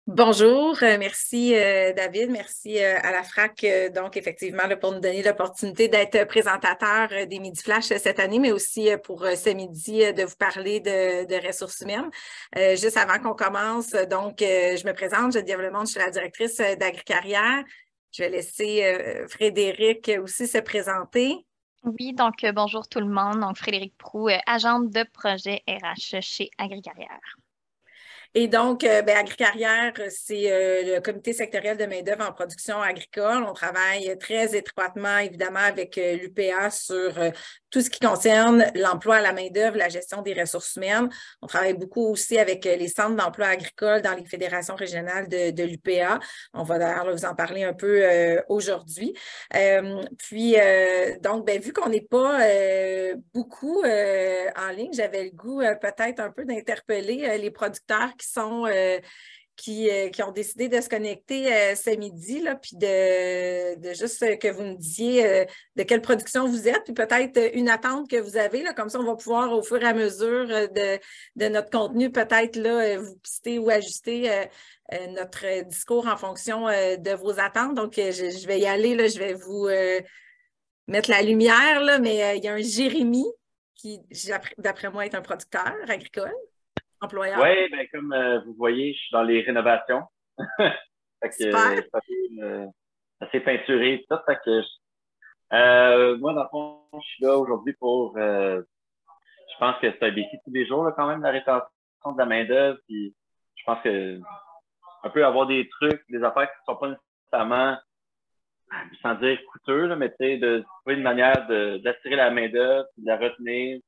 Bonjour, merci David, merci à la FRAC, donc effectivement là, pour nous donner l'opportunité d'être présentateur des Midi Flash cette année, mais aussi pour ce midi de vous parler de ressources humaines. Juste avant qu'on commence, donc je me présente, Geneviève Lemonde, je suis la directrice d'AgriCarrière. Je vais laisser Frédéric aussi se présenter. Oui, donc bonjour tout le monde. Donc Frédéric Proux, agente de projet RH chez AgriCarrière. Et donc, AgriCarrière, c'est le comité sectoriel de main-d'œuvre en production agricole. On travaille très étroitement, évidemment, avec l'UPA sur tout ce qui concerne l'emploi à la main-d'œuvre, la gestion des ressources humaines. On travaille beaucoup aussi avec les centres d'emploi agricole dans les fédérations régionales de l'UPA. On va d'ailleurs vous en parler un peu aujourd'hui. Donc, vu qu'on n'est pas beaucoup en ligne, j'avais le goût peut-être un peu d'interpeller les producteurs qui ont décidé de se connecter ce midi, là, puis de juste que vous me disiez de quelle production vous êtes, puis peut-être une attente que vous avez, là, comme ça on va pouvoir au fur et à mesure de notre contenu, peut-être là, vous pister ou ajuster notre discours en fonction de vos attentes. Donc, je vais y aller, là, je vais vous mettre la lumière, là, mais il y a un Jérémy qui, d'après moi, est un producteur agricole, employeur. Oui, ben comme vous voyez, je suis dans les rénovations. Fait que Super. assez peinturé et tout. Fait que moi, dans le fond, je suis là aujourd'hui pour je pense que c'est un défi tous les jours là, quand même, la rétention de la main-d'œuvre. Puis je pense que un peu avoir des trucs, des affaires qui ne sont pas nécessairement, sans dire coûteux, là, mais tu sais, de trouver une manière d'attirer la main-d'œuvre, de la retenir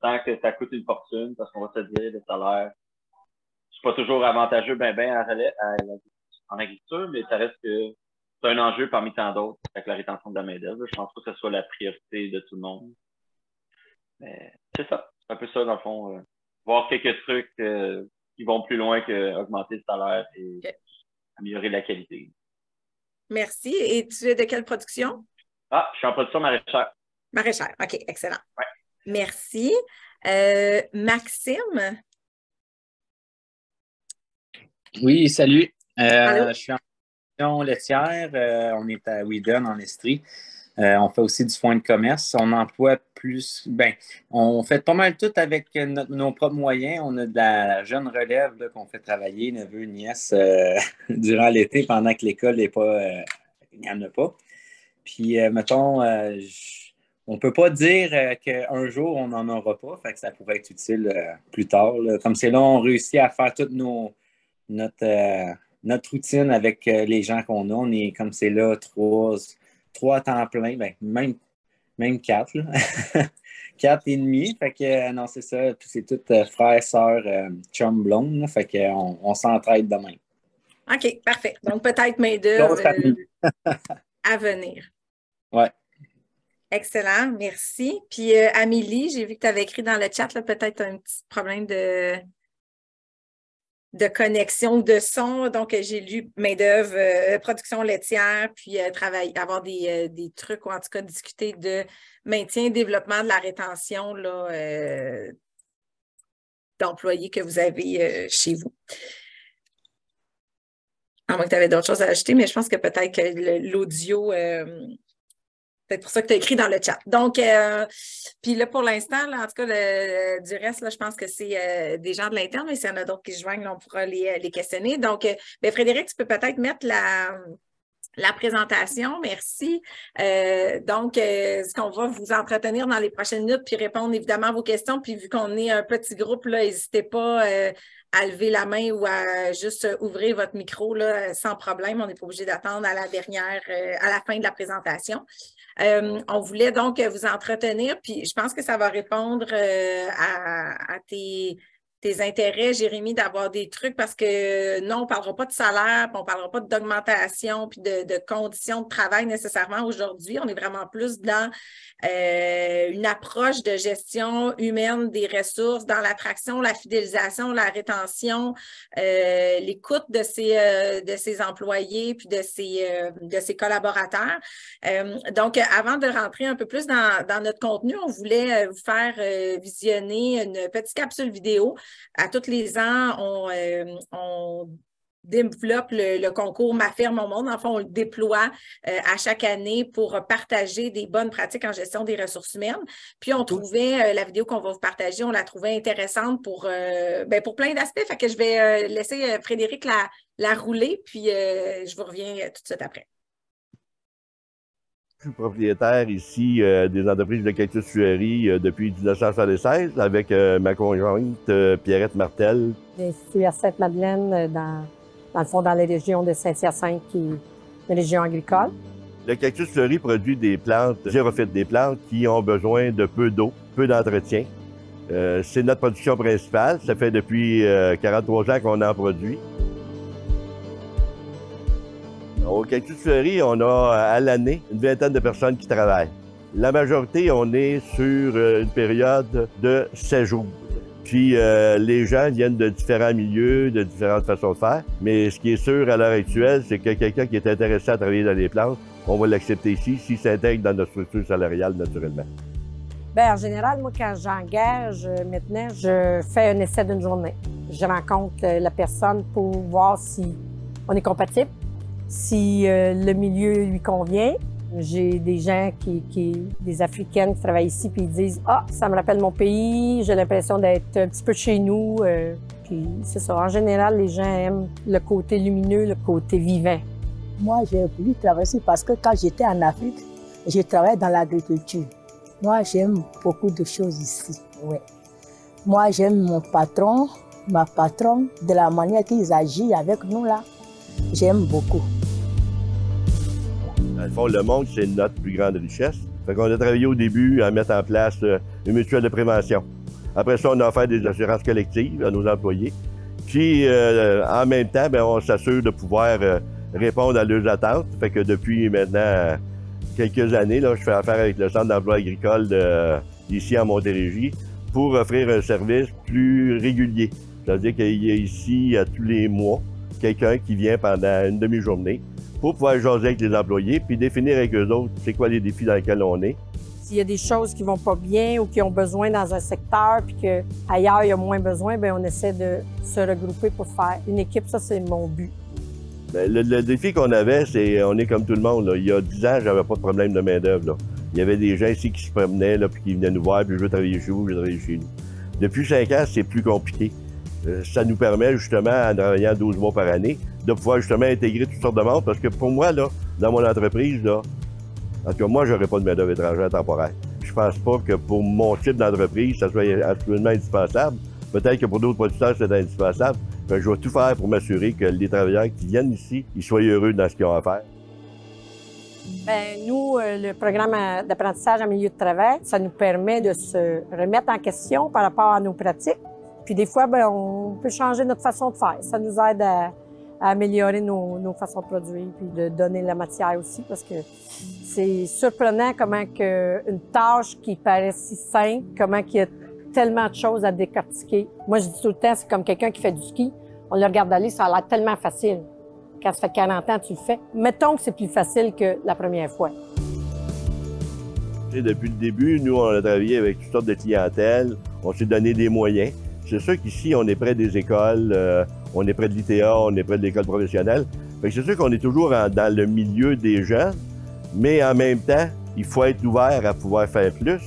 sans que ça coûte une fortune, parce qu'on va se dire, le salaire c'est pas toujours avantageux en agriculture, mais ça reste que c'est un enjeu parmi tant d'autres avec la rétention de la main-d'œuvre. Je pense pas que ce soit la priorité de tout le monde. Mais c'est ça. C'est un peu ça, dans le fond. Voir quelques trucs qui vont plus loin que augmenter le salaire et OK. améliorer la qualité. Merci. Et tu es de quelle production? Ah, je suis en production maraîchère. Maraîchère. OK, excellent. Ouais. Merci. Maxime? Oui, salut. Allô? Je suis en production laitière. On est à Whedon, en Estrie. On fait aussi du fonds de commerce. On emploie on fait pas mal tout avec nos propres moyens. On a de la jeune relève là, qu'on fait travailler, neveux, nièces, durant l'été pendant que l'école n'est pas, il n'y en a pas. Puis, mettons, on peut pas dire qu'un jour, on n'en aura pas. Fait que ça pourrait être utile plus tard, là. Comme c'est là, on réussit à faire notre routine avec les gens qu'on a. On est, comme c'est là, trois temps plein, même quatre, là. Quatre et demi. Fait que, non, c'est ça. Puis c'est tout frères, sœurs, chum, blonde, là. Fait qu'on on s'entraide demain. OK, parfait. Donc, peut-être main-d'œuvre Grosse famille. à venir. Ouais. Excellent, merci. Puis, Amélie, j'ai vu que tu avais écrit dans le chat, là, peut-être un petit problème de connexion ou de son. Donc, j'ai lu main-d'œuvre, production laitière, puis avoir des trucs ou en tout cas discuter de maintien et développement de la rétention là, d'employés que vous avez chez vous. À moins que tu avais d'autres choses à ajouter, mais je pense que peut-être que l'audio, peut-être pour ça que tu as écrit dans le chat. Donc, puis là, pour l'instant, là, en tout cas, du reste, là, je pense que c'est des gens de l'interne, mais s'il y en a d'autres qui se joignent, là, on pourra les questionner. Donc, Frédéric, tu peux peut-être mettre la présentation, merci. Ce qu'on va vous entretenir dans les prochaines minutes, puis répondre évidemment à vos questions. Puis vu qu'on est un petit groupe, là, n'hésitez pas à lever la main ou à juste ouvrir votre micro là, sans problème. On n'est pas obligé d'attendre à la dernière, à la fin de la présentation. On voulait donc vous entretenir, puis je pense que ça va répondre à tes intérêts, Jérémy, d'avoir des trucs parce que non, on ne parlera pas de salaire, puis on ne parlera pas d'augmentation, puis de conditions de travail nécessairement aujourd'hui. On est vraiment plus dans une approche de gestion humaine des ressources, dans l'attraction, la fidélisation, la rétention, l'écoute de ses employés, puis de ses collaborateurs. Donc, avant de rentrer un peu plus dans notre contenu, on voulait vous faire visionner une petite capsule vidéo. À tous les ans, on développe le concours Ma ferme, mon monde. En fait, on le déploie à chaque année pour partager des bonnes pratiques en gestion des ressources humaines. Puis, on trouvait, la vidéo qu'on va vous partager, on la trouvait intéressante pour plein d'aspects. Fait que je vais laisser Frédéric la rouler, puis je vous reviens tout de suite après. Je suis propriétaire ici des entreprises de cactus suerie depuis 1976 avec ma conjointe Pierrette Martel. Je suis à Sainte-Madeleine, dans le fond, dans la région de Saint-Hyacinthe, qui est une région agricole. Le cactus fleuri produit des plantes gyrophytes, des plantes qui ont besoin de peu d'eau, peu d'entretien. C'est notre production principale. Ça fait depuis 43 ans qu'on en produit. Au cactus fleuri, on a à l'année une vingtaine de personnes qui travaillent. La majorité, on est sur une période de 7 jours. Puis les gens viennent de différents milieux, de différentes façons de faire. Mais ce qui est sûr à l'heure actuelle, c'est que quelqu'un qui est intéressé à travailler dans les plantes, on va l'accepter ici s'il s'intègre dans notre structure salariale naturellement. Bien, en général, moi, quand j'engage maintenant, je fais un essai d'une journée. Je rencontre la personne pour voir si on est compatible, si le milieu lui convient. J'ai des gens des Africaines qui travaillent ici, puis ils disent « Ah, ça me rappelle mon pays, j'ai l'impression d'être un petit peu chez nous. » Puis c'est ça. En général, les gens aiment le côté lumineux, le côté vivant. Moi, j'ai voulu travailler parce que quand j'étais en Afrique, j'ai travaillé dans l'agriculture. Moi, j'aime beaucoup de choses ici. Ouais. Moi, j'aime mon patron, ma patronne, de la manière qu'ils agissent avec nous là. J'aime beaucoup. Dans le fond, le monde, c'est notre plus grande richesse. Fait qu'on a travaillé au début à mettre en place une mutuelle de prévention. Après ça, on a offert des assurances collectives à nos employés. Puis, en même temps, bien, on s'assure de pouvoir répondre à leurs attentes. Fait que depuis maintenant quelques années, là, je fais affaire avec le Centre d'emploi agricole ici à Montérégie pour offrir un service plus régulier. C'est-à-dire qu'il y a ici, à tous les mois, quelqu'un qui vient pendant une demi-journée pour pouvoir jaser avec les employés puis définir avec eux autres c'est quoi les défis dans lesquels on est. S'il y a des choses qui vont pas bien ou qui ont besoin dans un secteur puis qu'ailleurs il y a moins besoin, bien, on essaie de se regrouper pour faire une équipe. Ça, c'est mon but. Bien, le défi qu'on avait, c'est on est comme tout le monde. Là. Il y a 10 ans, j'avais pas de problème de main-d'œuvre. Il y avait des gens ici qui se promenaient là, puis qui venaient nous voir, puis je veux travailler chez vous, je veux travailler chez nous. Depuis 5 ans, c'est plus compliqué. Ça nous permet justement, en travaillant 12 mois par année, de pouvoir justement intégrer toutes sortes de monde. Parce que pour moi, là, dans mon entreprise, là, en tout cas, moi, j'aurais pas de main-d'œuvre étrangère temporaire. Je pense pas que pour mon type d'entreprise, ça soit absolument indispensable. Peut-être que pour d'autres producteurs, c'est indispensable. Mais je vais tout faire pour m'assurer que les travailleurs qui viennent ici, ils soient heureux dans ce qu'ils ont à faire. Bien, nous, le programme d'apprentissage en milieu de travail, ça nous permet de se remettre en question par rapport à nos pratiques. Puis des fois, bien, on peut changer notre façon de faire. Ça nous aide à améliorer nos façons de produire, puis de donner la matière aussi, parce que c'est surprenant comment une tâche qui paraît si simple, comment il y a tellement de choses à décortiquer. Moi, je dis tout le temps, c'est comme quelqu'un qui fait du ski. On le regarde aller, ça a l'air tellement facile. Quand ça fait 40 ans, tu le fais. Mettons que c'est plus facile que la première fois. Et depuis le début, nous, on a travaillé avec toutes sortes de clientèles. On s'est donné des moyens. C'est sûr qu'ici, on est près des écoles, on est près de l'ITA, on est près de l'école professionnelle. Fait que c'est sûr qu'on est toujours dans le milieu des jeunes, mais en même temps, il faut être ouvert à pouvoir faire plus.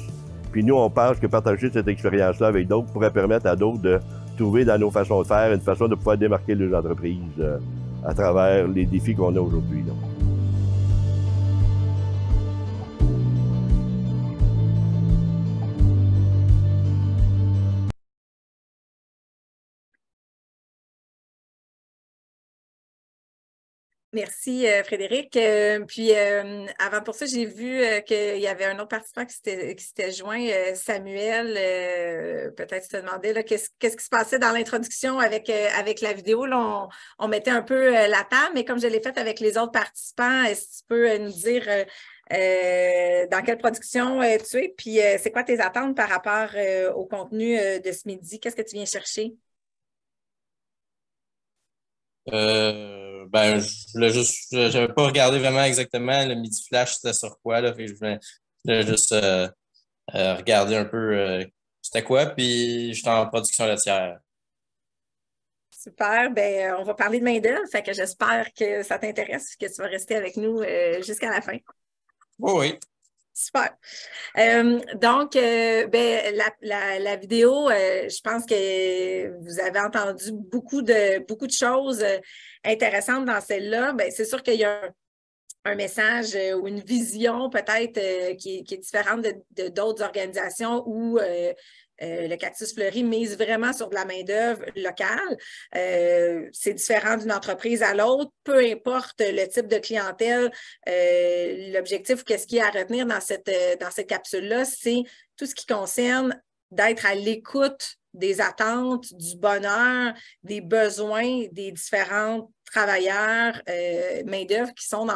Puis nous, on pense que partager cette expérience-là avec d'autres pourrait permettre à d'autres de trouver dans nos façons de faire une façon de pouvoir démarquer leurs entreprises à travers les défis qu'on a aujourd'hui. Merci, Frédéric. Puis, avant pour ça, j'ai vu qu'il y avait un autre participant qui s'était joint, Samuel. Peut-être tu te demandais là, qu'est-ce qui se passait dans l'introduction avec la vidéo. Là, on mettait un peu la table, mais comme je l'ai fait avec les autres participants, est-ce que tu peux nous dire dans quelle production tu es? Puis, c'est quoi tes attentes par rapport au contenu de ce midi? Qu'est-ce que tu viens chercher? Ben, j'avais pas regardé vraiment exactement le Midi Flash, c'était sur quoi, là, fait que je voulais juste regarder un peu c'était quoi, puis j'étais en production laitière. Super. Ben, on va parler de main-d'œuvre. Fait que j'espère que ça t'intéresse et que tu vas rester avec nous jusqu'à la fin. Oui. Super. Donc, ben, la vidéo, je pense que vous avez entendu beaucoup de choses intéressantes dans celle-là. Ben, c'est sûr qu'il y a un message ou une vision peut-être qui est différente de d'autres organisations où le Cactus Fleuri mise vraiment sur de la main-d'œuvre locale. C'est différent d'une entreprise à l'autre, peu importe le type de clientèle. L'objectif, qu'est-ce qu'il y a à retenir dans cette capsule-là, c'est tout ce qui concerne d'être à l'écoute des attentes, du bonheur, des besoins des différents travailleurs, main-d'œuvre qui sont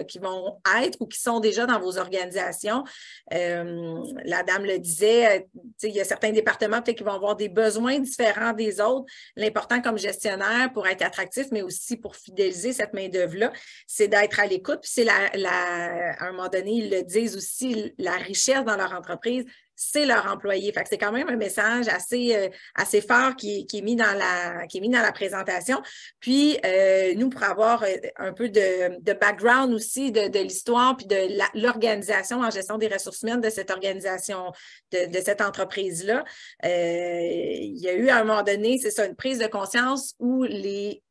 qui vont être ou qui sont déjà dans vos organisations. La dame le disait, il y a certains départements peut-être qui vont avoir des besoins différents des autres. L'important comme gestionnaire pour être attractif, mais aussi pour fidéliser cette main-d'œuvre-là, c'est d'être à l'écoute. Puis c'est à un moment donné, ils le disent aussi, la richesse dans leur entreprise, c'est leur employé. Fait que c'est quand même un message assez fort qui est mis dans la présentation. Puis, nous, pour avoir un peu de background aussi de l'histoire puis de l'organisation en gestion des ressources humaines de cette organisation, de cette entreprise-là, il y a eu à un moment donné, c'est ça, une prise de conscience où les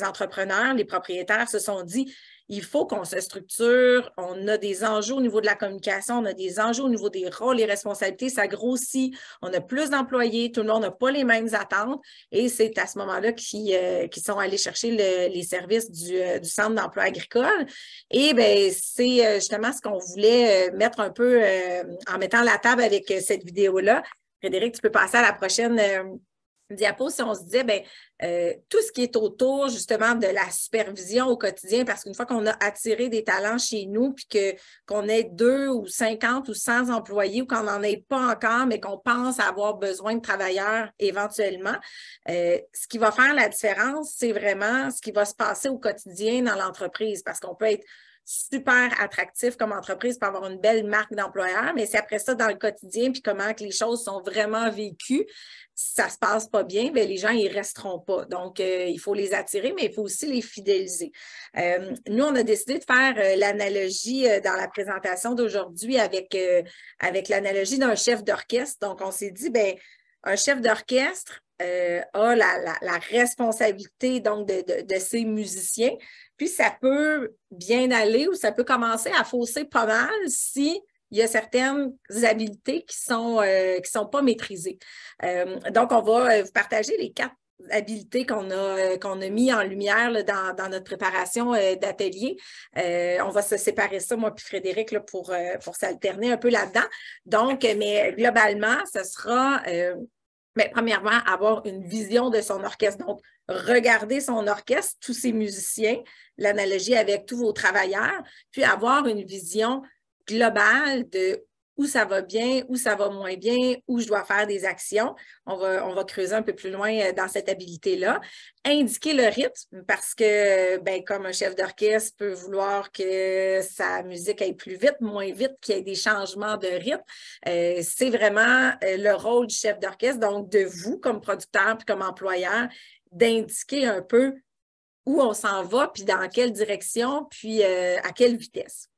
entrepreneurs, les propriétaires se sont dit il faut qu'on se structure, on a des enjeux au niveau de la communication, on a des enjeux au niveau des rôles et responsabilités, ça grossit, on a plus d'employés, tout le monde n'a pas les mêmes attentes et c'est à ce moment-là qu'ils sont allés chercher les services du Centre d'emploi agricole. Et bien, c'est justement ce qu'on voulait mettre un peu en mettant la table avec cette vidéo-là. Frédéric, tu peux passer à la prochaine diapo si on se disait, bien, tout ce qui est autour justement de la supervision au quotidien, parce qu'une fois qu'on a attiré des talents chez nous, puis qu'on ait 2 ou 50 ou 100 employés ou qu'on n'en ait pas encore, mais qu'on pense avoir besoin de travailleurs éventuellement, ce qui va faire la différence, c'est vraiment ce qui va se passer au quotidien dans l'entreprise, parce qu'on peut être super attractif comme entreprise pour avoir une belle marque d'employeur, mais c'est après ça dans le quotidien, puis comment que les choses sont vraiment vécues, ça se passe pas bien, bien, les gens, ils resteront pas. Donc, il faut les attirer, mais il faut aussi les fidéliser. Nous, on a décidé de faire l'analogie dans la présentation d'aujourd'hui avec l'analogie d'un chef d'orchestre. Donc, on s'est dit, bien, un chef d'orchestre a la responsabilité donc de ses musiciens. Puis, ça peut bien aller ou ça peut commencer à fausser pas mal si il y a certaines habiletés qui sont pas maîtrisées. Donc, on va vous partager les 4 habiletés qu'on a mis en lumière là, dans notre préparation d'atelier. On va se séparer ça, moi puis Frédéric, là, pour s'alterner un peu là-dedans. Donc, mais globalement, ce sera... mais premièrement, avoir une vision de son orchestre. Donc, regarder son orchestre, tous ses musiciens, l'analogie avec tous vos travailleurs, puis avoir une vision globale de où ça va bien, où ça va moins bien, où je dois faire des actions. On va creuser un peu plus loin dans cette habilité-là. Indiquer le rythme, parce que, ben, comme un chef d'orchestre peut vouloir que sa musique aille plus vite, moins vite, qu'il y ait des changements de rythme. C'est vraiment le rôle du chef d'orchestre, donc de vous, comme producteur puis comme employeur, d'indiquer un peu où on s'en va, puis dans quelle direction, puis à quelle vitesse.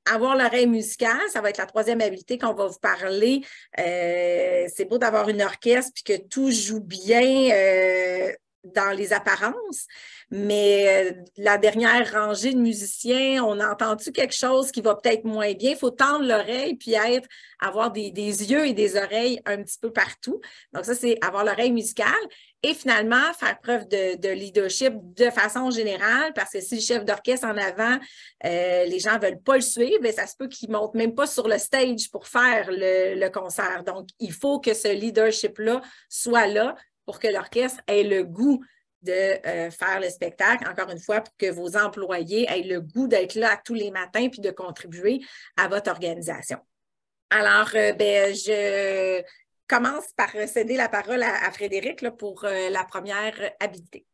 Avoir l'oreille musicale, ça va être la 3e habilité qu'on va vous parler. C'est beau d'avoir une orchestre puis que tout joue bien dans les apparences, mais la dernière rangée de musiciens, on a entendu quelque chose qui va peut-être moins bien. Il faut tendre l'oreille puis avoir des yeux et des oreilles un petit peu partout. Donc ça, c'est avoir l'oreille musicale. Et finalement, faire preuve de leadership de façon générale, parce que si le chef d'orchestre en avant, les gens ne veulent pas le suivre, bien, ça se peut qu'il ne monte même pas sur le stage pour faire le concert. Donc, il faut que ce leadership-là soit là pour que l'orchestre ait le goût de faire le spectacle, encore une fois, pour que vos employés aient le goût d'être là tous les matins puis de contribuer à votre organisation. Alors, ben, je commence par céder la parole à Frédéric là, pour la première habilité.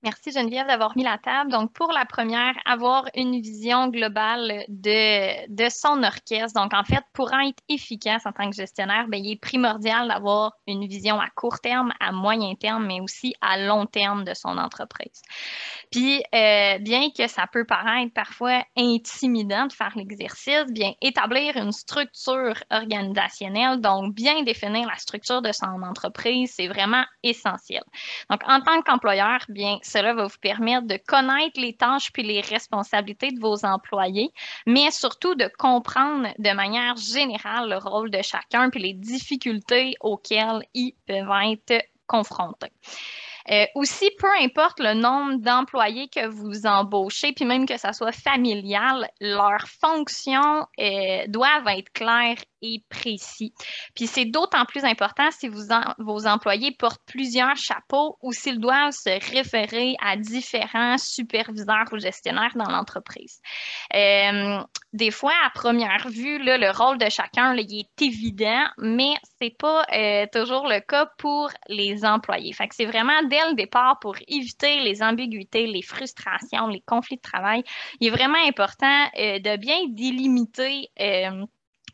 Merci Geneviève d'avoir mis la table. Donc, pour la première, avoir une vision globale de son orchestre. Donc, en fait, pour être efficace en tant que gestionnaire, bien, il est primordial d'avoir une vision à court terme, à moyen terme, mais aussi à long terme de son entreprise. Puis, bien que ça peut paraître parfois intimidant de faire l'exercice, bien, établir une structure organisationnelle, donc bien définir la structure de son entreprise, c'est vraiment essentiel. Donc, en tant qu'employeur, bien, cela va vous permettre de connaître les tâches puis les responsabilités de vos employés, mais surtout de comprendre de manière générale le rôle de chacun puis les difficultés auxquelles ils peuvent être confrontés. Aussi, peu importe le nombre d'employés que vous embauchez, puis même que ça soit familial, leurs fonctions doivent être claires et précis. Puis c'est d'autant plus important si vos employés portent plusieurs chapeaux ou s'ils doivent se référer à différents superviseurs ou gestionnaires dans l'entreprise. Des fois, à première vue, là, le rôle de chacun, là, il est évident, mais c'est pas toujours le cas pour les employés. Fait que c'est vraiment dès le départ pour éviter les ambiguïtés, les frustrations, les conflits de travail. Il est vraiment important de bien délimiter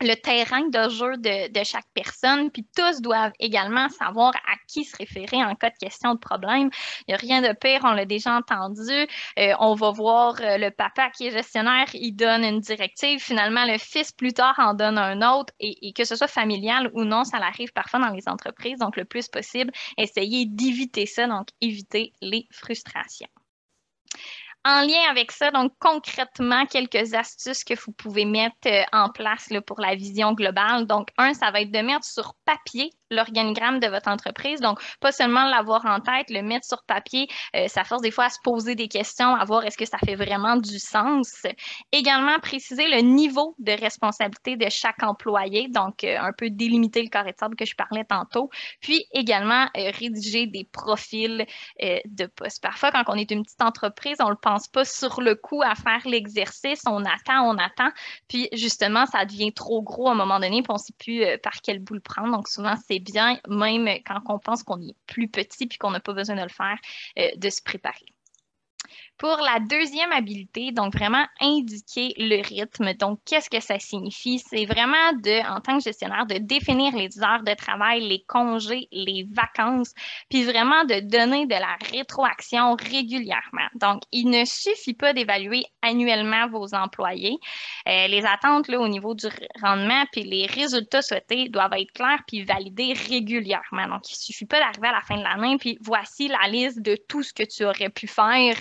le terrain de jeu de chaque personne, puis tous doivent également savoir à qui se référer en cas de question de problème. Il n'y a rien de pire, on l'a déjà entendu. On va voir le papa qui est gestionnaire, il donne une directive, finalement le fils plus tard en donne un autre, et que ce soit familial ou non, ça arrive parfois dans les entreprises, donc le plus possible, essayez d'éviter ça, donc éviter les frustrations. En lien avec ça, donc concrètement, quelques astuces que vous pouvez mettre en place là, pour la vision globale. Donc, ça va être de mettre sur papier l'organigramme de votre entreprise. Donc, pas seulement l'avoir en tête, le mettre sur papier, ça force des fois à se poser des questions, à voir est-ce que ça fait vraiment du sens. Également, préciser le niveau de responsabilité de chaque employé, donc un peu délimiter le carré de sable que je parlais tantôt. Puis également, rédiger des profils de poste. Parfois, quand on est une petite entreprise, on ne le pense pas sur le coup à faire l'exercice, on attend, puis justement, ça devient trop gros à un moment donné, puis on ne sait plus par quel bout le prendre. Donc, souvent, c'est bien, même quand on pense qu'on est plus petit puis qu'on n'a pas besoin de le faire, de se préparer. Pour la deuxième habilité, donc vraiment indiquer le rythme. Donc, qu'est-ce que ça signifie? C'est vraiment en tant que gestionnaire, de définir les heures de travail, les congés, les vacances, puis vraiment de donner de la rétroaction régulièrement. Donc, il ne suffit pas d'évaluer annuellement vos employés. Les attentes là, au niveau du rendement, puis les résultats souhaités doivent être clairs puis validés régulièrement. Donc, il ne suffit pas d'arriver à la fin de l'année, puis voici la liste de tout ce que tu aurais pu faire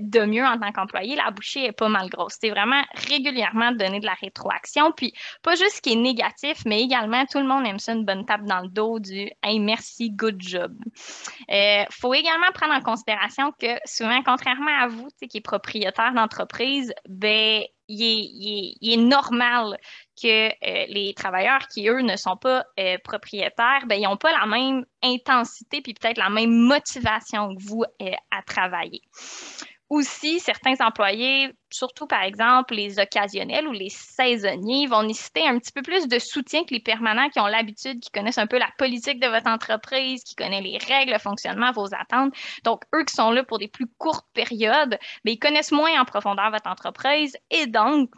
de mieux en tant qu'employé. La bouchée est pas mal grosse. C'est vraiment régulièrement donner de la rétroaction, puis pas juste ce qui est négatif, mais également, tout le monde aime ça, une bonne tape dans le dos du « Hey, merci, good job ». Faut également prendre en considération que souvent, contrairement à vous, qui est propriétaire d'entreprise, ben il est normal que les travailleurs qui, eux, ne sont pas propriétaires, ben, ils n'ont pas la même intensité puis peut-être la même motivation que vous à travailler. Aussi, certains employés, surtout par exemple les occasionnels ou les saisonniers, vont nécessiter un petit peu plus de soutien que les permanents qui ont l'habitude, qui connaissent un peu la politique de votre entreprise, qui connaissent les règles, le fonctionnement, vos attentes. Donc, eux qui sont là pour des plus courtes périodes, bien, ils connaissent moins en profondeur votre entreprise et donc,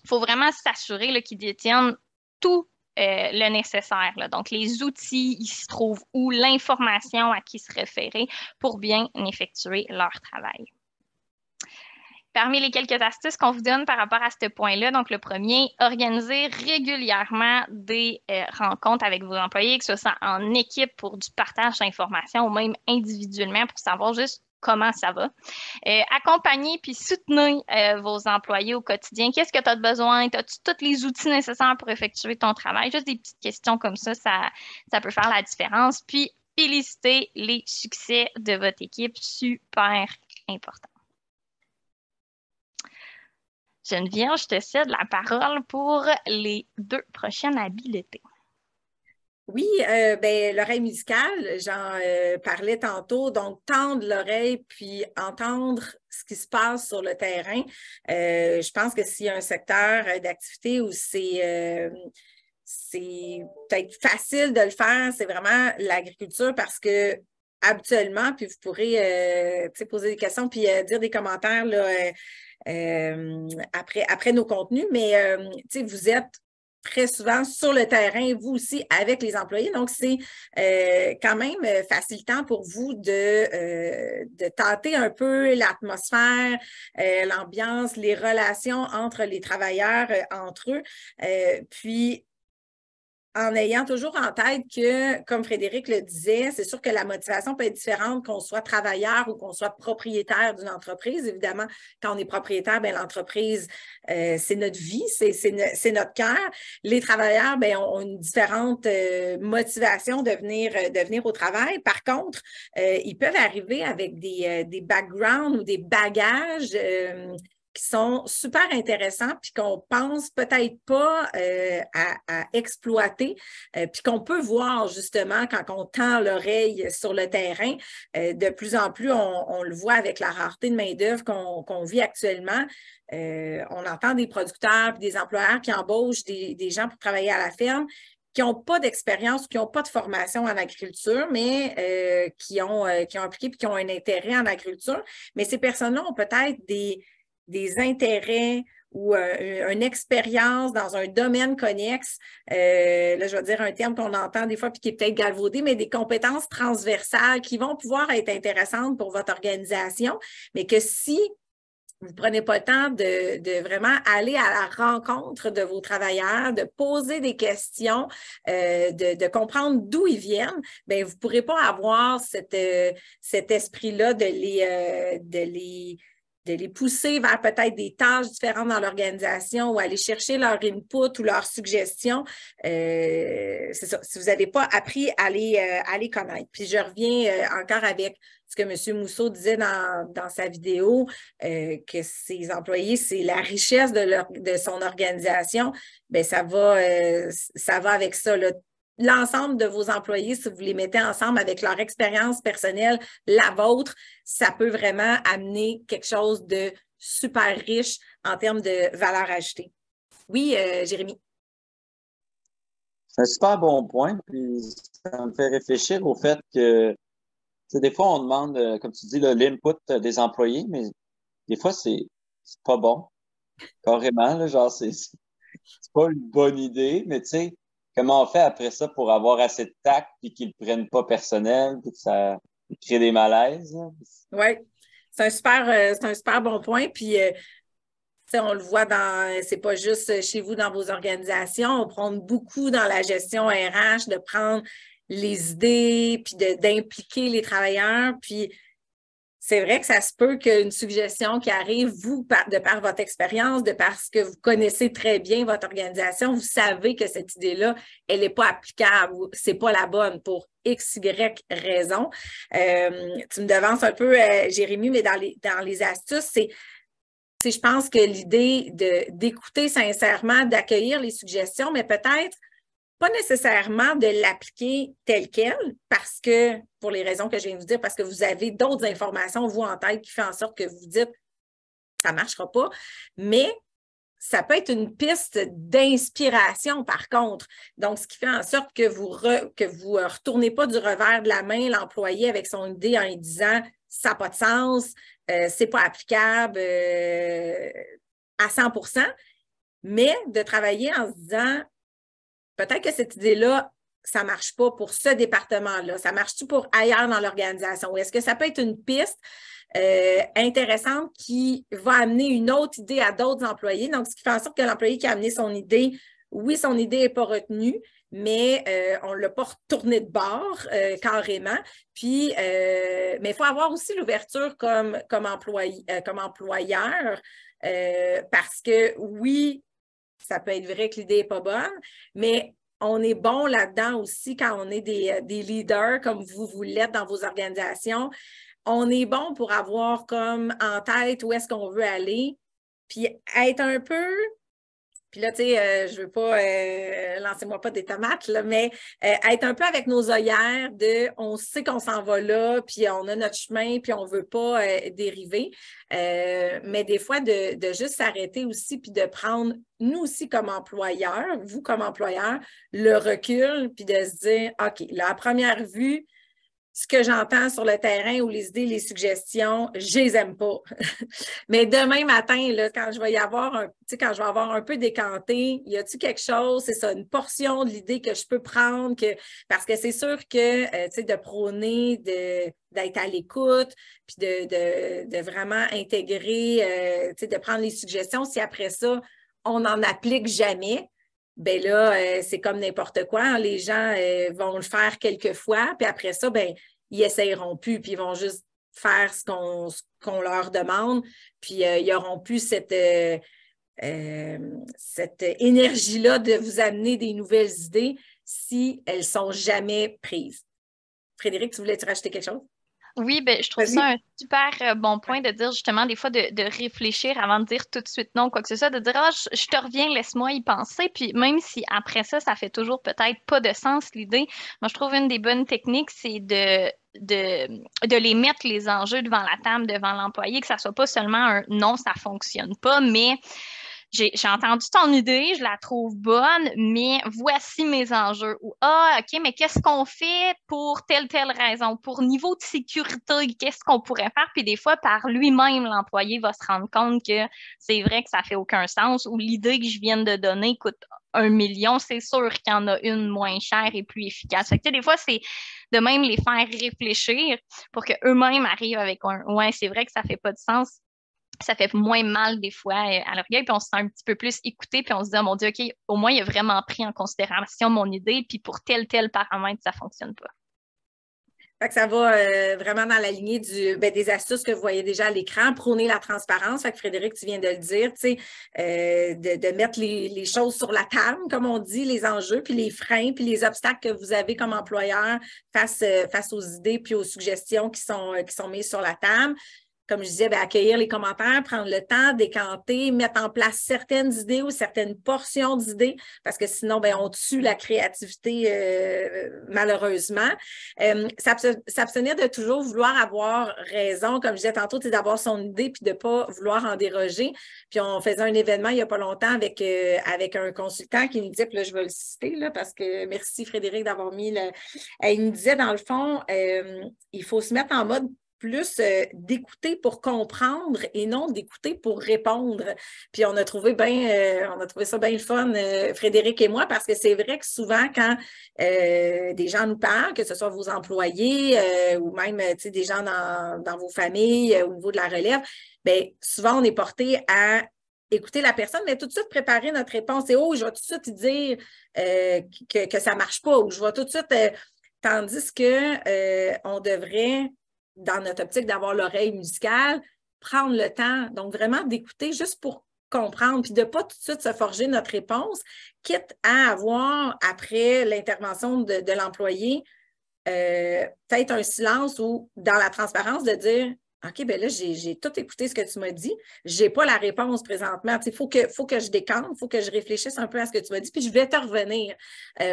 il faut vraiment s'assurer qu'ils détiennent tout le nécessaire. Là. Donc, les outils, ils se trouvent où, l'information à qui se référer pour bien effectuer leur travail. Parmi les quelques astuces qu'on vous donne par rapport à ce point-là, donc le premier, organiser régulièrement des rencontres avec vos employés, que ce soit en équipe pour du partage d'informations ou même individuellement pour savoir juste comment ça va. Accompagner puis soutenir vos employés au quotidien. Qu'est-ce que tu as besoin? As-tu tous les outils nécessaires pour effectuer ton travail? Juste des petites questions comme ça peut faire la différence. Puis, féliciter les succès de votre équipe, super important. Geneviève, je te cède la parole pour les 2 prochaines habiletés. Oui, l'oreille musicale, j'en parlais tantôt, donc tendre l'oreille puis entendre ce qui se passe sur le terrain. Je pense que s'il y a un secteur d'activité où c'est peut-être facile de le faire, c'est vraiment l'agriculture parce que habituellement, puis vous pourrez poser des questions puis dire des commentaires là, après nos contenus, mais vous êtes très souvent sur le terrain, vous aussi, avec les employés. Donc, c'est quand même facilitant pour vous de tâter un peu l'atmosphère, l'ambiance, les relations entre les travailleurs, entre eux. Puis, en ayant toujours en tête que, comme Frédéric le disait, c'est sûr que la motivation peut être différente qu'on soit travailleur ou qu'on soit propriétaire d'une entreprise. Évidemment, quand on est propriétaire, bien, l'entreprise, c'est notre vie, c'est notre cœur. Les travailleurs, bien, ont une différente motivation de venir au travail. Par contre, ils peuvent arriver avec des backgrounds ou des bagages qui sont super intéressants puis qu'on pense peut-être pas à exploiter puis qu'on peut voir justement quand on tend l'oreille sur le terrain. De plus en plus, on le voit avec la rareté de main-d'œuvre qu'on vit actuellement. On entend des producteurs et des employeurs qui embauchent des gens pour travailler à la ferme qui n'ont pas d'expérience, qui n'ont pas de formation en agriculture, mais qui ont appliqué et qui ont un intérêt en agriculture. Mais ces personnes-là ont peut-être des intérêts ou une expérience dans un domaine connexe, là, je vais dire un terme qu'on entend des fois puis qui est peut-être galvaudé, mais des compétences transversales qui vont pouvoir être intéressantes pour votre organisation, mais que si vous ne prenez pas le temps de vraiment aller à la rencontre de vos travailleurs, de poser des questions, de comprendre d'où ils viennent, bien, vous ne pourrez pas avoir cet esprit-là de les pousser vers peut-être des tâches différentes dans l'organisation ou aller chercher leur input ou leurs suggestions. C'est ça, si vous n'avez pas appris à les connaître. Puis je reviens encore avec ce que M. Mousseau disait dans sa vidéo, que ses employés, c'est la richesse de son organisation. Bien, ça va avec ça, là. L'ensemble de vos employés, si vous les mettez ensemble avec leur expérience personnelle, la vôtre, ça peut vraiment amener quelque chose de super riche en termes de valeur ajoutée. Oui, Jérémy? C'est un super bon point. Puis ça me fait réfléchir au fait que des fois, on demande, comme tu dis, l'input des employés, mais des fois, c'est pas bon. Carrément, là, genre, c'est pas une bonne idée, mais tu sais, comment on fait après ça pour avoir assez de tact puis qu'ils ne prennent pas personnel puis que ça crée des malaises? Oui, c'est un super bon point. Puis, on le voit c'est pas juste chez vous dans vos organisations, on prend beaucoup dans la gestion RH, de prendre les idées puis d'impliquer les travailleurs. Puis, c'est vrai que ça se peut qu'une suggestion qui arrive, vous, de par votre expérience, de parce que vous connaissez très bien votre organisation, vous savez que cette idée-là, elle n'est pas applicable, c'est pas la bonne pour X, Y raison. Tu me devances un peu, Jérémy, mais dans les astuces, je pense que l'idée d'écouter sincèrement, d'accueillir les suggestions, mais peut-être pas nécessairement de l'appliquer telle quelle, parce que, pour les raisons que je viens de vous dire, parce que vous avez d'autres informations, vous, en tête, qui fait en sorte que vous dites « ça ne marchera pas », mais ça peut être une piste d'inspiration, par contre. Donc, ce qui fait en sorte que vous retournez pas du revers de la main l'employé avec son idée en lui disant « ça n'a pas de sens, c'est pas applicable à 100%, mais de travailler en se disant peut-être que cette idée-là, ça ne marche pas pour ce département-là. Ça marche-tu pour ailleurs dans l'organisation? Ou est-ce que ça peut être une piste intéressante qui va amener une autre idée à d'autres employés? Donc, ce qui fait en sorte que l'employé qui a amené son idée, oui, son idée n'est pas retenue, mais on ne l'a pas retourné de bord carrément. Puis, mais il faut avoir aussi l'ouverture comme employeur parce que oui, ça peut être vrai que l'idée n'est pas bonne, mais on est bon là-dedans aussi quand on est des leaders comme vous l'êtes dans vos organisations. On est bon pour avoir comme en tête où est-ce qu'on veut aller, puis être un peu... Puis là, tu sais, je ne veux pas, lancez-moi pas des tomates, là, mais être un peu avec nos œillères on sait qu'on s'en va là, puis on a notre chemin, puis on ne veut pas dériver. Mais des fois, de juste s'arrêter aussi, puis de prendre, nous aussi comme employeurs, vous comme employeur, le recul, puis de se dire, OK, là, à première vue, ce que j'entends sur le terrain ou les idées, les suggestions, je les aime pas. Mais demain matin, là, quand je vais avoir un peu décanté, y a-t-il quelque chose, c'est ça, une portion de l'idée que je peux prendre, parce que c'est sûr que, de prôner, d'être à l'écoute, puis de vraiment intégrer, de prendre les suggestions, si après ça, on n'en applique jamais, ben là, c'est comme n'importe quoi. Hein. Les gens vont le faire quelques fois, puis après ça, ben ils essayeront plus, puis ils vont juste faire ce qu'on leur demande, puis ils n'auront plus cette énergie-là de vous amener des nouvelles idées si elles ne sont jamais prises. Frédéric, tu voulais-tu rajouter quelque chose? Oui, ben, je trouve ça un super bon point de dire justement des fois de réfléchir avant de dire tout de suite non, quoi que ce soit, de dire je te reviens, laisse-moi y penser. Puis même si après ça fait toujours peut-être pas de sens l'idée, moi je trouve une des bonnes techniques, c'est de les mettre les enjeux devant la table, devant l'employé, que ça soit pas seulement un non, ça fonctionne pas, mais j'ai entendu ton idée, je la trouve bonne, mais voici mes enjeux. Ou, OK, mais qu'est-ce qu'on fait pour telle raison? Pour niveau de sécurité, qu'est-ce qu'on pourrait faire? Puis des fois, par lui-même, l'employé va se rendre compte que c'est vrai que ça fait aucun sens ou l'idée que je viens de donner coûte 1 million, c'est sûr qu'il y en a une moins chère et plus efficace. Fait que, des fois, c'est de même les faire réfléchir pour qu'eux-mêmes arrivent avec un « ouais, c'est vrai que ça fait pas de sens ». Ça fait moins mal des fois à l'orgueil, puis on se sent un petit peu plus écouté, puis on se dit, oh mon Dieu, OK, au moins, il a vraiment pris en considération mon idée, puis pour tel paramètre, ça ne fonctionne pas. Fait que ça va vraiment dans la lignée des astuces que vous voyez déjà à l'écran, prôner la transparence. Fait que Frédéric, tu viens de le dire, tu sais, de mettre les choses sur la table, comme on dit, les enjeux, puis les freins, puis les obstacles que vous avez comme employeur face aux idées puis aux suggestions qui sont mises sur la table. Comme je disais, accueillir les commentaires, prendre le temps, décanter, mettre en place certaines idées ou certaines portions d'idées, parce que sinon, on tue la créativité malheureusement. S'abstenir de toujours vouloir avoir raison, comme je disais tantôt, c'est d'avoir son idée puis de ne pas vouloir en déroger. Puis on faisait un événement il n'y a pas longtemps avec un consultant qui nous disait, puis là, je vais le citer, là, parce que merci Frédéric d'avoir mis il nous disait, dans le fond, il faut se mettre en mode plus d'écouter pour comprendre et non d'écouter pour répondre. Puis on a trouvé ça bien le fun, Frédéric et moi, parce que c'est vrai que souvent, quand des gens nous parlent, que ce soit vos employés ou même des gens dans vos familles au niveau de la relève, bien, souvent on est porté à écouter la personne, mais tout de suite préparer notre réponse. Et je vais tout de suite dire que ça ne marche pas, ou je vais tout de suite... tandis qu'on devrait, dans notre optique d'avoir l'oreille musicale, prendre le temps, donc vraiment d'écouter juste pour comprendre, puis de ne pas tout de suite se forger notre réponse, quitte à avoir, après l'intervention de l'employé, peut-être un silence ou dans la transparence de dire « OK, bien là, j'ai tout écouté ce que tu m'as dit, je n'ai pas la réponse présentement, il faut que je décante, il faut que je réfléchisse un peu à ce que tu m'as dit, puis je vais te revenir. »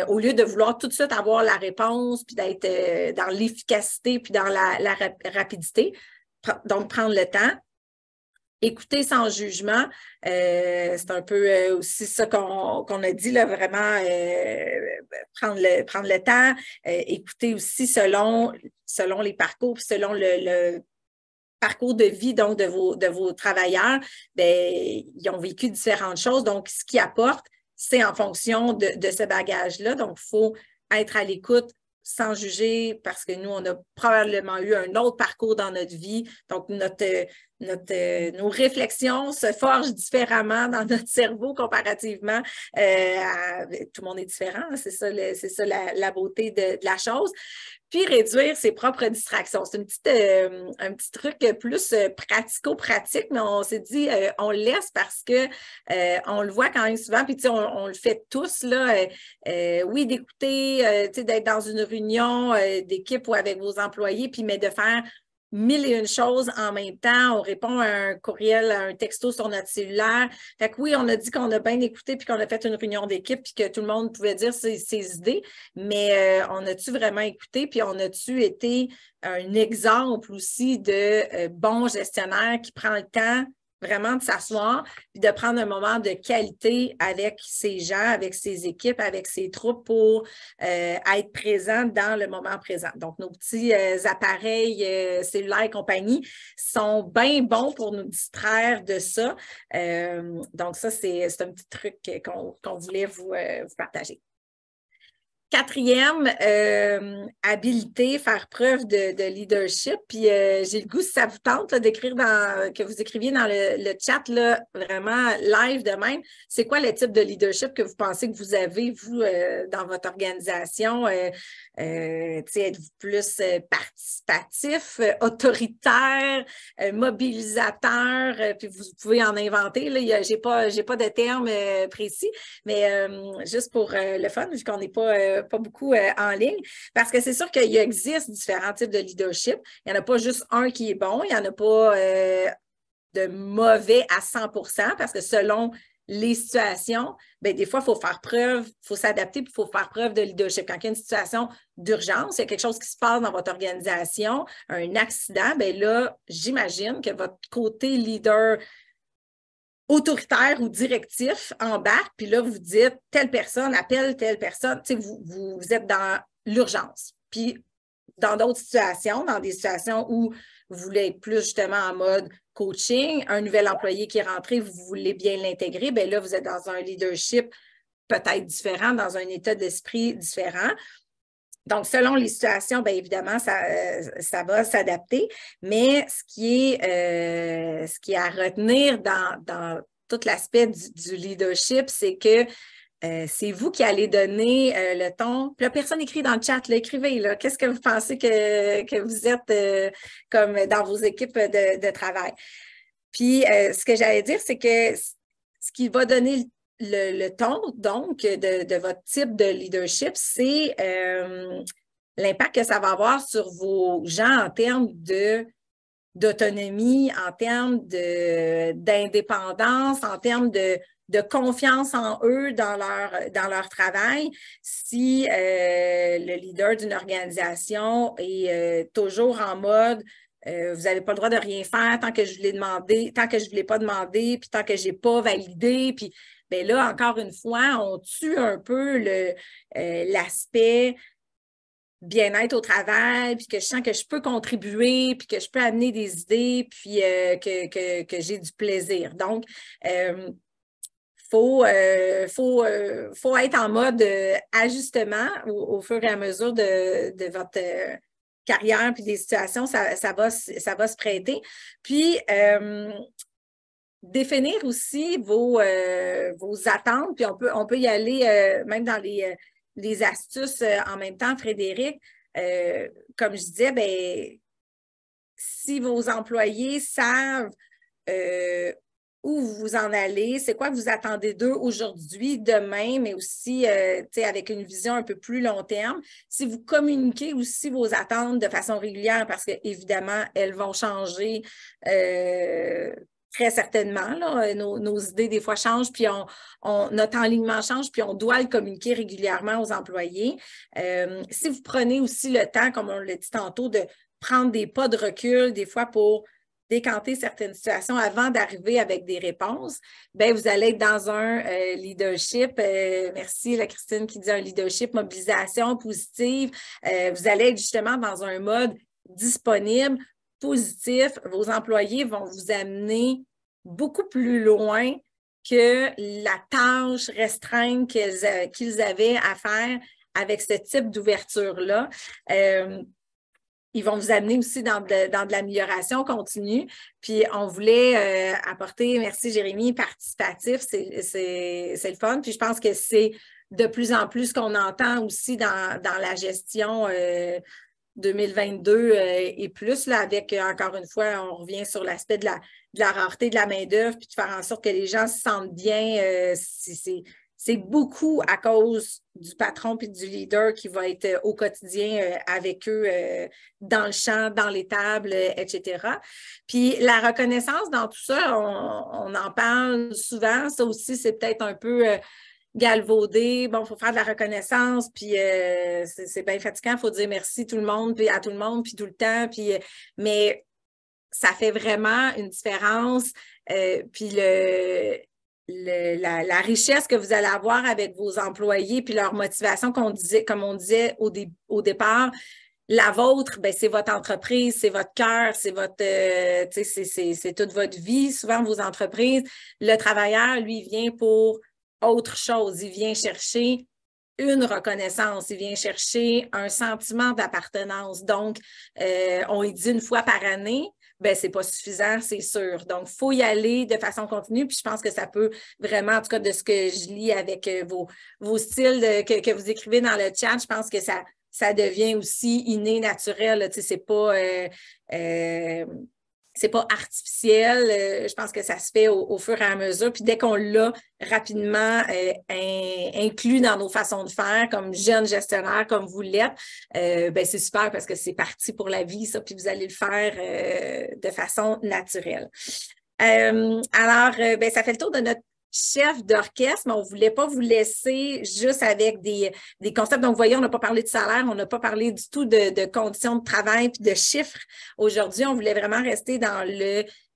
Au lieu de vouloir tout de suite avoir la réponse, puis d'être dans l'efficacité, puis dans la rapidité. Donc, prendre le temps. Écouter sans jugement, c'est un peu aussi ça qu'on a dit, là, vraiment prendre le temps, écouter aussi selon les parcours, selon le parcours de vie donc de vos travailleurs, ils ont vécu différentes choses. Donc, ce qu'ils apportent, c'est en fonction de ce bagage-là. Donc, il faut être à l'écoute sans juger parce que nous, on a probablement eu un autre parcours dans notre vie. Donc, nos réflexions se forgent différemment dans notre cerveau comparativement. Tout le monde est différent, c'est ça la beauté de la chose. Puis, réduire ses propres distractions. C'est un petit truc plus pratico-pratique, mais on s'est dit, on le laisse parce que on le voit quand même souvent, puis on le fait tous, là. Oui, d'écouter, d'être dans une réunion d'équipe ou avec vos employés, mais de faire 1001 choses en même temps. On répond à un courriel, à un texto sur notre cellulaire. Fait que oui, on a dit qu'on a bien écouté puis qu'on a fait une réunion d'équipe puis que tout le monde pouvait dire ses idées, mais on a-tu vraiment écouté puis on a-tu été un exemple aussi de bon gestionnaire qui prend le temps vraiment de s'asseoir et de prendre un moment de qualité avec ses gens, avec ses équipes, avec ses troupes pour être présent dans le moment présent. Donc, nos petits appareils cellulaires et compagnie sont bien bons pour nous distraire de ça. Donc, ça, c'est un petit truc qu'on voulait vous partager. Quatrième, habilité, faire preuve de leadership. Puis j'ai le goût, si ça vous tente, d'écrire que vous écriviez dans le chat, là, vraiment live de même, c'est quoi le type de leadership que vous pensez que vous avez, vous, dans votre organisation? Êtes-vous plus participatif, autoritaire, mobilisateur? Puis vous pouvez en inventer. Là, j'ai pas de terme précis, mais juste pour le fun, vu qu'on n'est pas beaucoup en ligne, parce que c'est sûr qu'il existe différents types de leadership. Il n'y en a pas juste un qui est bon, il n'y en a pas de mauvais à 100%, parce que selon les situations, bien, des fois, il faut faire preuve, il faut s'adapter, puis il faut faire preuve de leadership. Quand il y a une situation d'urgence, il y a quelque chose qui se passe dans votre organisation, un accident, bien là, j'imagine que votre côté leader autoritaire ou directif embarque, puis là, vous dites telle personne appelle telle personne, tu sais, vous êtes dans l'urgence. Puis dans d'autres situations, dans des situations où vous voulez être plus justement en mode coaching, un nouvel employé qui est rentré, vous voulez bien l'intégrer, bien là, vous êtes dans un leadership peut-être différent, dans un état d'esprit différent. Donc, selon les situations, bien évidemment, ça va s'adapter, mais ce qui est à retenir dans tout l'aspect du leadership, c'est que c'est vous qui allez donner le ton. Puis la personne écrit dans le chat, là, écrivez, là, qu'est-ce que vous pensez que vous êtes comme dans vos équipes de travail. Puis, ce que j'allais dire, c'est que ce qui va donner le ton, donc, de votre type de leadership, c'est l'impact que ça va avoir sur vos gens en termes d'autonomie, en termes d'indépendance, en termes de confiance en eux dans leur travail. Si le leader d'une organisation est toujours en mode vous n'avez pas le droit de rien faire tant que je l'ai demandé, tant que je ne l'ai pas demandé, puis tant que je n'ai pas validé, puis bien là, encore une fois, on tue un peu l'aspect bien-être au travail, puis que je sens que je peux contribuer, puis que je peux amener des idées, puis que j'ai du plaisir. Donc, faut être en mode ajustement au fur et à mesure de votre carrière puis des situations, ça va se prêter. Puis, définir aussi vos attentes, puis on peut y aller même dans les astuces en même temps, Frédéric. Comme je disais, bien, si vos employés savent où vous en allez, c'est quoi que vous attendez d'eux aujourd'hui, demain, mais aussi avec une vision un peu plus long terme. Si vous communiquez aussi vos attentes de façon régulière, parce qu'évidemment, elles vont changer très certainement. Là, nos idées, des fois, changent, puis notre enlignement change, puis on doit le communiquer régulièrement aux employés. Si vous prenez aussi le temps, comme on l'a dit tantôt, de prendre des pas de recul, des fois pour décanter certaines situations avant d'arriver avec des réponses, bien, vous allez être dans un leadership, merci la Christine qui dit un leadership, mobilisation positive, vous allez être justement dans un mode disponible, positif, vos employés vont vous amener beaucoup plus loin que la tâche restreinte qu'ils avaient à faire avec ce type d'ouverture-là. Ils vont vous amener aussi dans de l'amélioration continue. Puis, on voulait apporter, merci Jérémy, participatif, c'est le fun. Puis, je pense que c'est de plus en plus ce qu'on entend aussi dans la gestion 2022 et plus, là, avec, encore une fois, on revient sur l'aspect de la rareté de la main-d'œuvre, puis de faire en sorte que les gens se sentent bien. C'est beaucoup à cause du patron puis du leader qui va être au quotidien avec eux dans le champ, dans les tables, etc. Puis la reconnaissance dans tout ça, on en parle souvent. Ça aussi, c'est peut-être un peu galvaudé. Bon, il faut faire de la reconnaissance, puis c'est bien fatigant. Il faut dire merci tout le monde, puis à tout le monde, puis tout le temps. Puis, mais ça fait vraiment une différence puis la richesse que vous allez avoir avec vos employés, puis leur motivation, comme on disait au départ, la vôtre, ben, c'est votre entreprise, c'est votre cœur, c'est c'est toute votre vie, souvent vos entreprises. Le travailleur, lui, vient pour autre chose. Il vient chercher une reconnaissance, il vient chercher un sentiment d'appartenance. Donc, on y dit une fois par année, ben c'est pas suffisant, c'est sûr. Donc, il faut y aller de façon continue. Puis, je pense que ça peut vraiment, en tout cas, de ce que je lis avec vos styles que vous écrivez dans le chat, je pense que ça devient aussi inné, naturel. Tu sais, c'est pas artificiel. Je pense que ça se fait au fur et à mesure. Puis dès qu'on l'a rapidement inclus dans nos façons de faire, comme jeune gestionnaire, comme vous l'êtes, ben c'est super parce que c'est parti pour la vie, ça. Puis vous allez le faire de façon naturelle. Alors, ben, ça fait le tour de notre chef d'orchestre, mais on ne voulait pas vous laisser juste avec des concepts. Donc, vous voyez, on n'a pas parlé de salaire, on n'a pas parlé du tout de conditions de travail puis de chiffres. Aujourd'hui, on voulait vraiment rester dans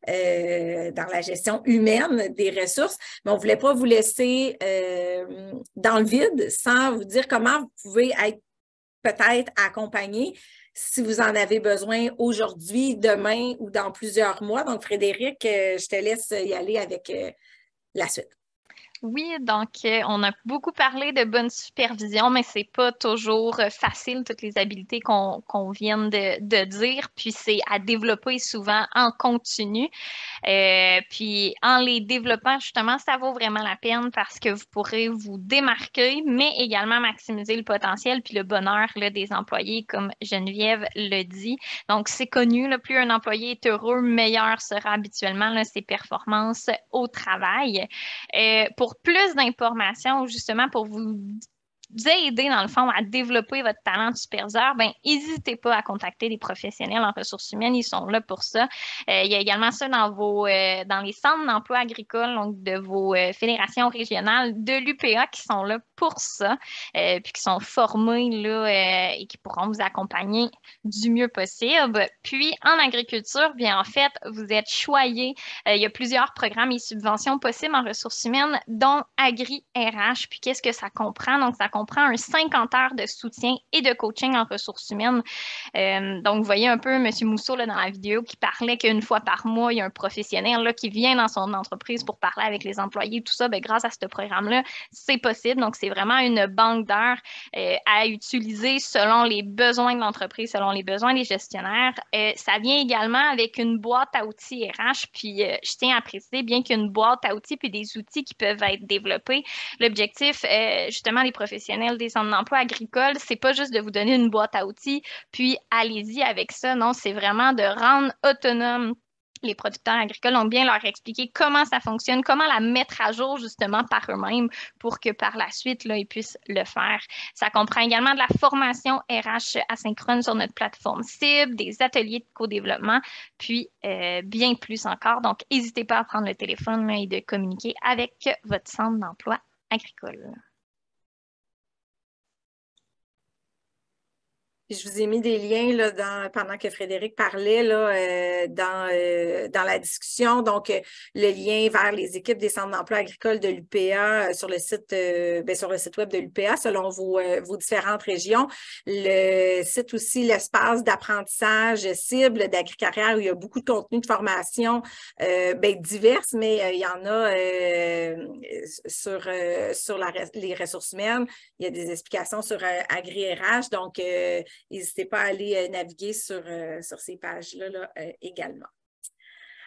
la gestion humaine des ressources, mais on ne voulait pas vous laisser dans le vide sans vous dire comment vous pouvez être peut-être accompagné si vous en avez besoin aujourd'hui, demain ou dans plusieurs mois. Donc, Frédéric, je te laisse y aller avec la suite. Oui, donc on a beaucoup parlé de bonne supervision, mais c'est pas toujours facile, toutes les habiletés qu'on vient de dire, puis c'est à développer souvent en continu. Puis en les développant, justement, ça vaut vraiment la peine parce que vous pourrez vous démarquer, mais également maximiser le potentiel puis le bonheur là, des employés, comme Geneviève le dit. Donc, c'est connu, là, plus un employé est heureux, meilleur sera habituellement là, ses performances au travail. Pour plus d'informations, justement, pour vous aider, dans le fond, à développer votre talent de superviseur, ben n'hésitez pas à contacter des professionnels en ressources humaines. Ils sont là pour ça. Il y a également ça dans les centres d'emploi agricole, donc de vos fédérations régionales de l'UPA qui sont là pour ça, puis qui sont formés là, et qui pourront vous accompagner du mieux possible. Puis, en agriculture, bien en fait, vous êtes choyé. Il y a plusieurs programmes et subventions possibles en ressources humaines, dont Agri-RH. Puis, qu'est-ce que ça comprend? Donc, ça comprend un 50 heures de soutien et de coaching en ressources humaines. Donc, vous voyez un peu M. Mousseau là, dans la vidéo qui parlait qu'une fois par mois, il y a un professionnel là, qui vient dans son entreprise pour parler avec les employés, tout ça. Bien, grâce à ce programme-là, c'est possible. Donc, c'est vraiment une banque d'heures à utiliser selon les besoins de l'entreprise, selon les besoins des gestionnaires. Ça vient également avec une boîte à outils RH. Puis, je tiens à préciser, bien qu'il y ait une boîte à outils puis des outils qui peuvent être développés, l'objectif, justement, des professionnels des centres d'emploi agricoles, c'est pas juste de vous donner une boîte à outils, puis allez-y avec ça. Non, c'est vraiment de rendre autonome les producteurs agricoles, donc bien leur expliquer comment ça fonctionne, comment la mettre à jour justement par eux-mêmes pour que par la suite, là, ils puissent le faire. Ça comprend également de la formation RH asynchrone sur notre plateforme cible, des ateliers de co-développement, puis bien plus encore. Donc, n'hésitez pas à prendre le téléphone là, et de communiquer avec votre centre d'emploi agricole. Je vous ai mis des liens là, pendant que Frédéric parlait là, dans la discussion. Donc, le lien vers les équipes des centres d'emploi agricoles de l'UPA sur le site web de l'UPA, selon vos différentes régions. Le site aussi, l'espace d'apprentissage cible d'agricarrière où il y a beaucoup de contenu de formation diverses, mais il y en a sur les ressources humaines. Il y a des explications sur Agri-RH. Donc, n'hésitez pas à aller naviguer sur ces pages-là là, également.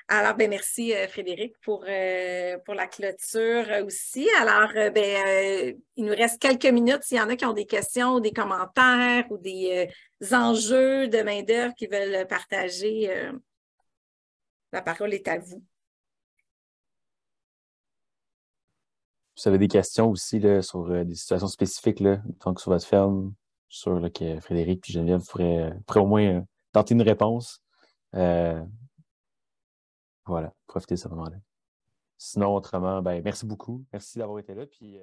Alors, merci Frédéric pour la clôture aussi. Alors, il nous reste quelques minutes. S'il y en a qui ont des questions, des commentaires ou des enjeux de main-d'œuvre qui veulent partager, la parole est à vous. Vous avez des questions aussi là, sur des situations spécifiques, là, donc sur votre ferme. Je suis sûr là, que Frédéric et Geneviève pourraient au moins tenter une réponse. Voilà, profitez de ce moment-là. Sinon, autrement, merci beaucoup. Merci d'avoir été là. Puis,